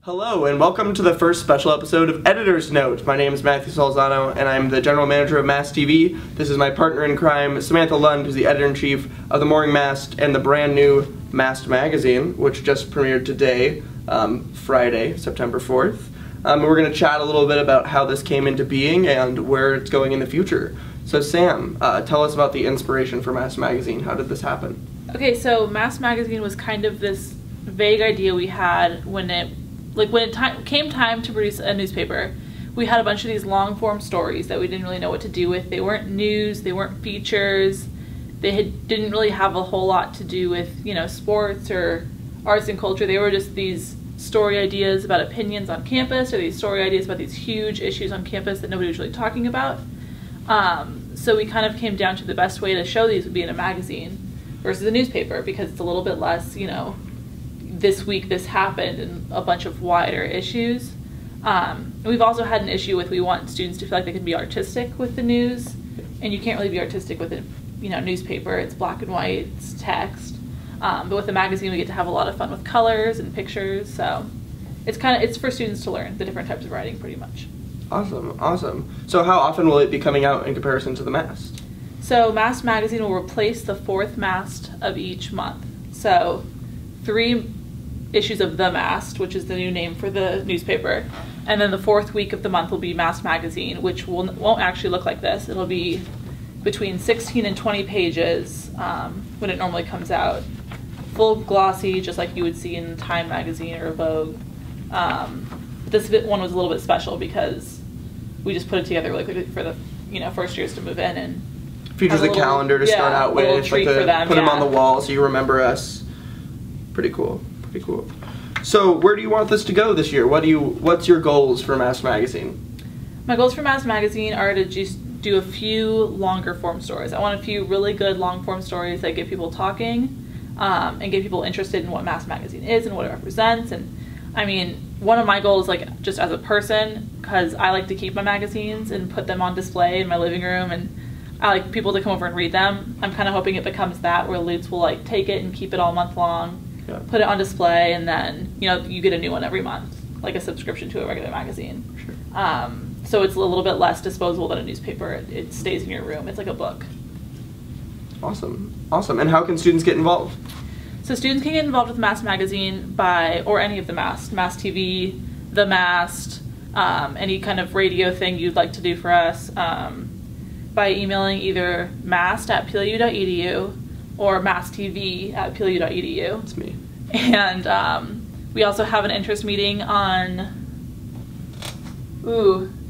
Hello and welcome to the first special episode of Editor's Note. My name is Matthew Salzano and I'm the general manager of Mast TV. This is my partner in crime, Samantha Lund, who's the editor-in-chief of the Morning Mast and the brand new Mast Magazine, which just premiered today, Friday, September 4th. We're going to chat a little bit about how this came into being and where it's going in the future. So Sam, tell us about the inspiration for Mast Magazine. How did this happen? Okay, so Mast Magazine was kind of this vague idea we had when it came time to produce a newspaper. We had a bunch of these long form stories that we didn't really know what to do with. They weren't news, they weren't features, didn't really have a whole lot to do with, sports or arts and culture. They were just these story ideas about opinions on campus, or these story ideas about these huge issues on campus that nobody was really talking about. So we kind of came down to the best way to show these would be in a magazine versus a newspaper, because it's a little bit less, this week this happened and a bunch of wider issues. We've also had an issue with, we want students to feel like they can be artistic with the news, and you can't really be artistic with a newspaper. It's black and white, it's text. But with the magazine we get to have a lot of fun with colors and pictures, so it's for students to learn the different types of writing pretty much. Awesome. So how often will it be coming out in comparison to the Mast? So Mast Magazine will replace the fourth Mast of each month. So 3 issues of The Mast, which is the new name for the newspaper, and then the 4th week of the month will be Mast Magazine, which won't actually look like this. It'll be between 16 and 20 pages when it normally comes out. Full glossy, just like you would see in Time magazine or Vogue. This one was a little bit special because we just put it together really quickly for the first years to move in, and features a calendar to start out with, put them on the wall so you remember us. Pretty cool. So where do you want this to go this year? What's your goals for Mast Magazine? My goals for Mast Magazine are to just do a few longer form stories. I want a few really good long form stories that get people talking and get people interested in what Mast Magazine is and what it represents. And I mean, one of my goals, just as a person, because I like to keep my magazines and put them on display in my living room, and I like people to come over and read them. I'm kind of hoping it becomes that, where Lutz will take it and keep it all month long. Yeah. Put it on display, and then you get a new one every month, like a subscription to a regular magazine. Sure. So it's a little bit less disposable than a newspaper. It stays in your room. It's like a book. Awesome. And how can students get involved? So students can get involved with Mast Magazine or any of the Mast TV, The Mast, any kind of radio thing you'd like to do for us, by emailing either mast@plu.edu or masttv@plu.edu. That's me. And we also have an interest meeting on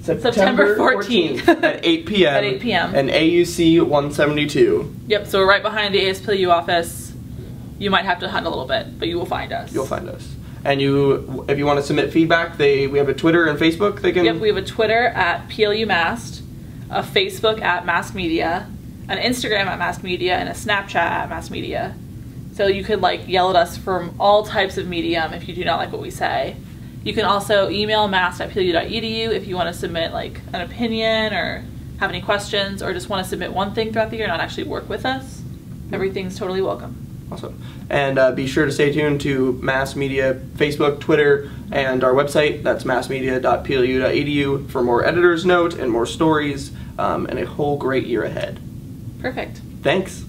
September 14th at 8 p.m. At 8 p.m. and AUC 172. Yep, so we're right behind the ASPLU office. You might have to hunt a little bit, but you will find us. You'll find us. And if you want to submit feedback, we have a Twitter and Facebook. Yep, we have a Twitter at @PLUMast, a Facebook at Mast Media, an Instagram at Mast Media, and a Snapchat at Mast Media. So you could yell at us from all types of medium if you do not like what we say. You can also email mast@plu.edu if you want to submit an opinion or have any questions, or just want to submit one thing throughout the year and not actually work with us. Everything's totally welcome. Awesome. And be sure to stay tuned to Mast Media Facebook, Twitter, and our website. That's mastmedia.plu.edu for more Editor's Note and more stories and a whole great year ahead. Perfect. Thanks.